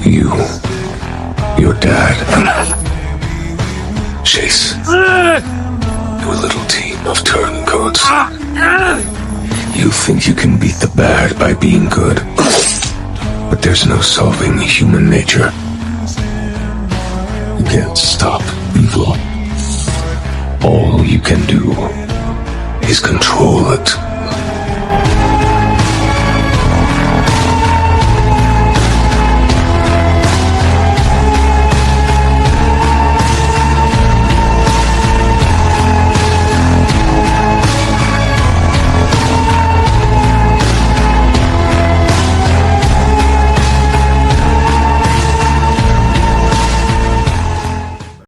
You, your dad, Chase, your little team of turncoats. You think you can beat the bad by being good, but there's no solving human nature. You can't stop evil. All you can do is control it.